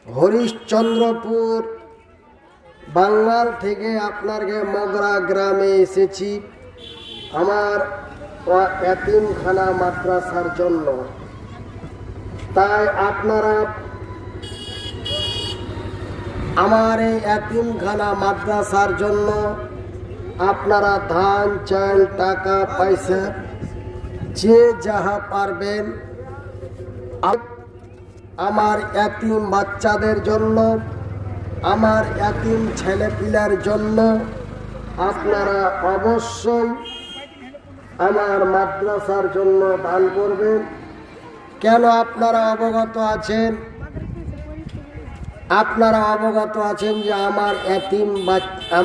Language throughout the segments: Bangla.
হরিশ্চন্দ্রপুর বাঙ্গাল থেকে আপনাকে মগরা গ্রামে এসেছি আমার এতিমখানা মাদ্রাসার জন্য। তাই আপনারা আমার এই এতিমখানা মাদ্রাসার জন্য আপনারা ধান চাল টাকা পয়সা যে যাহা পারবেন আমার এতিম বাচ্চাদের জন্য, আমার এতিম ছেলেপিলার জন্য আপনারা অবশ্যই আমার মাদ্রাসার জন্য দান করবেন। কেন আপনারা অবগত আছেন যে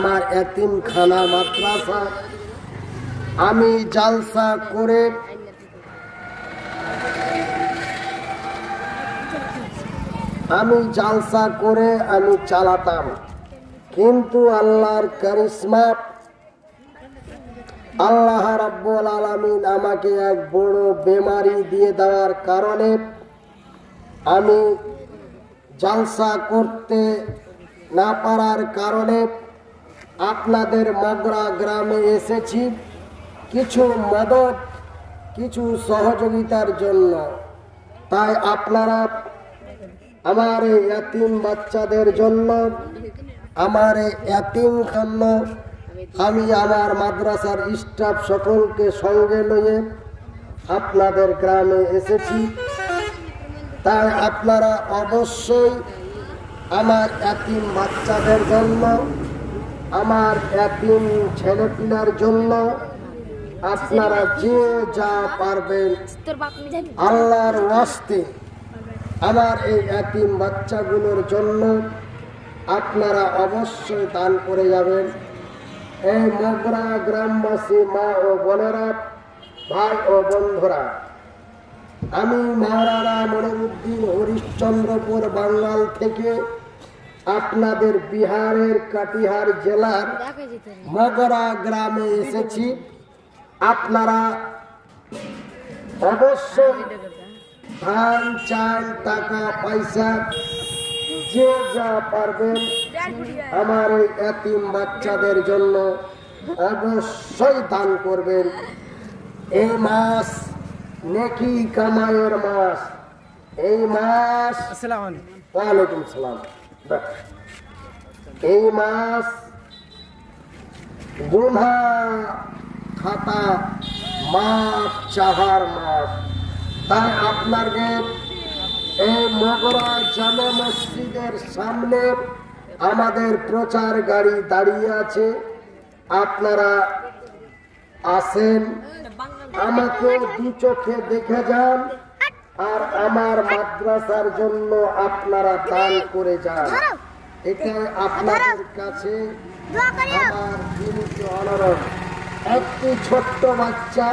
আমার এতিমখানা মাদ্রাসা আমি জালসা করে আমি চালাতাম, কিন্তু আল্লাহর কারিশমা আল্লাহ রাব্বুল আলামিন আমাকে এক বড় বেমারি দিয়ে দেওয়ার কারণে আমি জালসা করতে না পারার কারণে আপনাদের মগরা গ্রামে এসেছি কিছু মদত, কিছু সহযোগিতার জন্য। তাই আপনারা আমার এই এতিম বাচ্চাদের জন্য, আমার এই এতিমখানা আমি আমার মাদ্রাসার স্টাফ সকলকে সঙ্গে নিয়ে আপনাদের গ্রামে এসেছি। তাই আপনারা অবশ্যই আমার এতিম বাচ্চাদের জন্য, আমার এতিম ছেলেপিলার জন্য আপনারা যে যা পারবেন আল্লাহর ওয়াস্তে আমার এই এতিম বাচ্চাগুলোর জন্য আপনারা অবশ্যই দান করে যাবেন। এই মগরা গ্রামবাসী মা ও বোনেরা, ভাই ও বন্ধুরা, আমি মাওলানা মনিরুদ্দিন হরিশ্চন্দ্রপুর বাঙ্গাল থেকে আপনাদের বিহারের কাটিহার জেলার মগরা গ্রামে এসেছি। আপনারা অবশ্যই ধান চাল টাকা পয়সা যে যা পারবেন আমার এই এতিম বাচ্চাদের জন্য অবশ্যই দান করবেন। এই মাস নেকি কামাইয়ের মাস, এই মাস ওয়ালাইকুম সালাম, এই মাস গুনাহ খাতা মাপ চাহার মাস। তাই আপনাদের এই মগরা জামে মসজিদের সামনে আমাদের প্রচার গাড়ি দাঁড়িয়ে আছে। আপনারা আসেন, আমাকে দু চোখে দেখে যান, আর আমার মাদ্রাসার জন্য আপনারা দান করে যান। এটাই আপনাদের কাছে আমার বিনীত অনুরোধ। একটি ছোট্ট বাচ্চা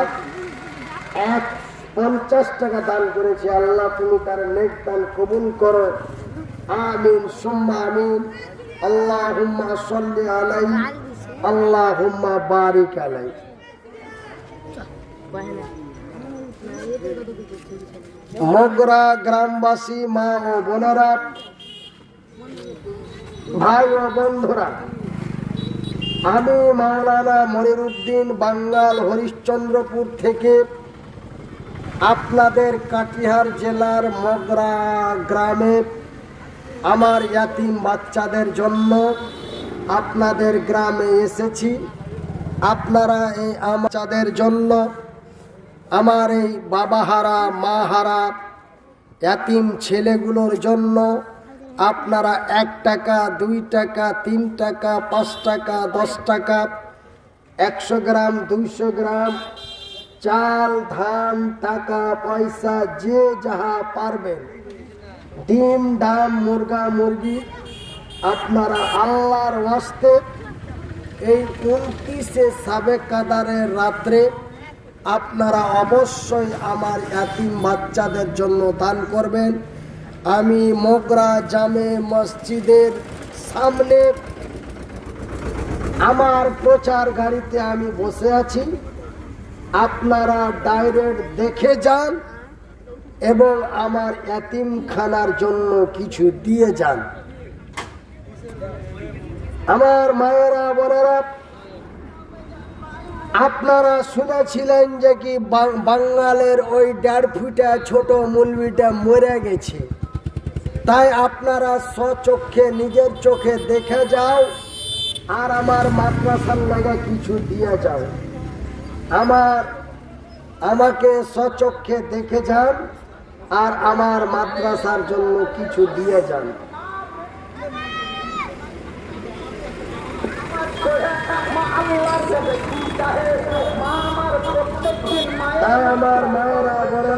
50 টাকা দান করেছে। আল্লাহ তুমি তার নেক দান কবুল করো, আমিন সুম্মা আমিন। আল্লাহুম্মা সাল্লি আলাইহি, আল্লাহুম্মা বারিক আলাইহি। মগরা গ্রামবাসী মা ও বোনেরা, ভাই ও বন্ধুরা, আমি মাওলানা মনিরুদ্দিন বাঙ্গাল হরিশ্চন্দ্রপুর থেকে আপনাদের কাটিহার জেলার মগরা গ্রামে আমার ইয়াতিম বাচ্চাদের জন্য আপনাদের গ্রামে এসেছি। আপনারা এই বাচ্চাদের জন্য, আমার এই বাবাহারা মাহারা ইয়াতিম ছেলেগুলোর জন্য আপনারা 1 টাকা 2 টাকা 3 টাকা 5 টাকা 10 টাকা 100 গ্রাম 200 গ্রাম চাল ধান টাকা পয়সা যে যাহা পারবেন, ডিম ডাম মুরগা মুরগি আপনারা আল্লাহর ওয়াস্তে এই 29 সাবে কাদারের রাত্রে আপনারা অবশ্যই আমার এতিম বাচ্চাদের জন্য দান করবেন। আমি মগরা জামে মসজিদের সামনে আমার প্রচার গাড়িতে আমি বসে আছি। আপনারা ডাইরেক্ট দেখে যান, এবং আমার এতিমখানার জন্য কিছু দিয়ে যান। আমার মায়েরা বোনেরা, আপনারা শুনেছিলেন যে কি বাঙালের ওই 1.5 ফুটা ছোট মৌলবীটা মরে গেছে, তাই আপনারা স্বচক্ষে নিজের চোখে দেখে যাও আর আমার মাদ্রাসার লাগা কিছু দিয়ে যাও। আমাকে স্বচক্ষে দেখে যান আর আমার মাদ্রাসার জন্য কিছু দিয়ে যান। তাই আমার মায়েরা বলে